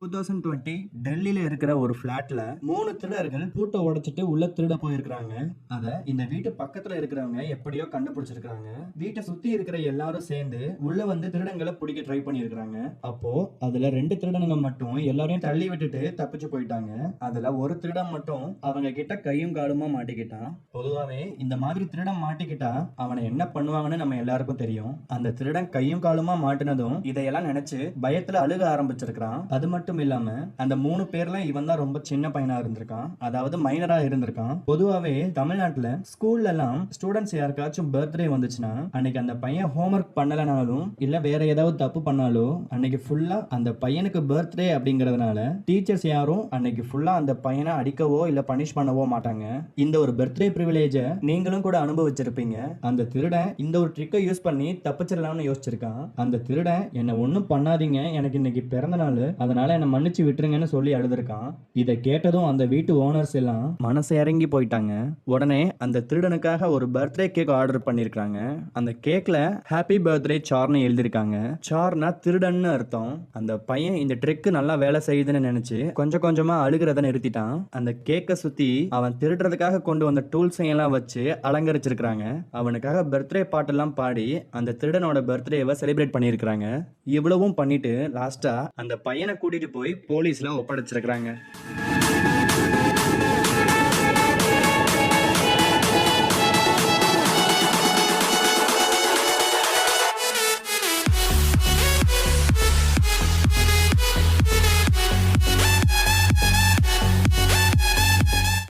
2020 டெல்லியில இருக்கிற ஒரு ஃபிளாட்ல 3 திருடர்கள் பூட்டை உடைச்சிட்டு உள்ள திருட போயிருக்காங்க. அத இந்த வீட்டு பக்கத்துல இருக்கிறவங்க எப்படியோ கண்டுபிடிச்சிருக்காங்க. வீட்டை சுத்தி இருக்கிற எல்லாரும் சேர்ந்து உள்ள வந்து திருடங்களை பிடிக்க ட்ரை பண்ணியிருக்காங்க. அப்போ அதுல 2 திருடனுங்க மட்டும் எல்லாரையும் தள்ளி விட்டுட்டு தப்பிச்சு போயிட்டாங்க. அதுல ஒரு திருடன் மட்டும் அவங்க கிட்ட கையும் காலுமா மாட்டிக்கிட்டான். பொதுவாவே இந்த மாதிரி திருடன் மாட்டிக்கிட்டா அவனை என்ன பண்ணுவாங்கன்னு நம்ம எல்லாருக்கும் தெரியும். அந்த திருடன் கையும் காலுமா மாட்டினதும் இதையெல்லாம் நினைச்சு பயத்துல அழுக ஆரம்பிச்சிருக்கான். அது மட்டும் இல்லாம அந்த 3 பேர்ல இவன் தான் ரொம்ப சின்ன பையனா இருந்திருக்கான், அதாவது மைனரா இருந்திருக்கான். பொதுவாவே தமிழ்நாட்டுல ஸ்கூல்ல எல்லாம் ஸ்டூடெண்ட்ஸ் யாருக்காச்சும் பர்த்டே வந்துச்சுன்னா அன்னைக்கு அந்த பையன் ஹோம்ஒர்க் பண்ணலனாலும் இல்ல வேற ஏதாவது தப்பு பண்ணாலும் அன்னைக்கு ஃபுல்லா அந்த பையனுக்கு பர்த்டே அப்படிங்கறதுனால டீச்சர்ஸ் யாரும் அன்னைக்கு ஃபுல்லா அந்த பையனை அடிக்கவோ இல்ல பனிஷ் பண்ணவோ மாட்டாங்க. இந்த ஒரு பர்த்டே பிரிவிலேஜ நீங்களும் கூட அனுபவிச்சிருப்பீங்க. அந்த திருடன் இந்த ஒரு ட்ரிக்கை யூஸ் பண்ணி தப்பிச்சிடலாம்னு யோசிச்சிருக்கான். அந்த திருடன் என்ன ஒன்னும் பண்ணாதீங்க, எனக்கு இன்னைக்கு பிறந்த நாள், அதனால என்ன மன்னிச்சு விட்டுருங்கன்னு சொல்லி அழுதுருக்கான். இதை கேட்டதும் அந்த வீட்டு ஓனர்ஸ் எல்லாம் மனசு இறங்கி போயிட்டாங்க. உடனே அந்த திருடனுக்காக ஒரு பர்த்டே கேக் ஆர்டர் பண்ணிருக்காங்க. அந்த கேக்ல ஹாப்பி பர்த்டே சார்னு எழுதிருக்காங்க. சார்னா திருடன்னு அர்த்தம். அந்த பையன் இந்த ட்ரிக் நல்லா வேலை செய்யுதுன்னு நினைச்சு கொஞ்சம் கொஞ்சமா அழுகிறத நிறுத்திட்டான். அந்த கேக்கை சுத்தி அவன் திருடுறதுக்காக கொண்டு வந்த டூல்ஸ் எல்லாம் வச்சு அலங்கரிச்சிருக்காங்க. அவனுக்காக பர்த்டே பாட்டெல்லாம் பாடி அந்த திருடனோட பர்த்டேவை செலிப்ரேட் பண்ணியிருக்காங்க. இவ்வளவும் பண்ணிட்டு லாஸ்டா அந்த பையனை கூட்டிட்டு போய் போலீஸ்ல ஒப்படைச்சிருக்காங்க.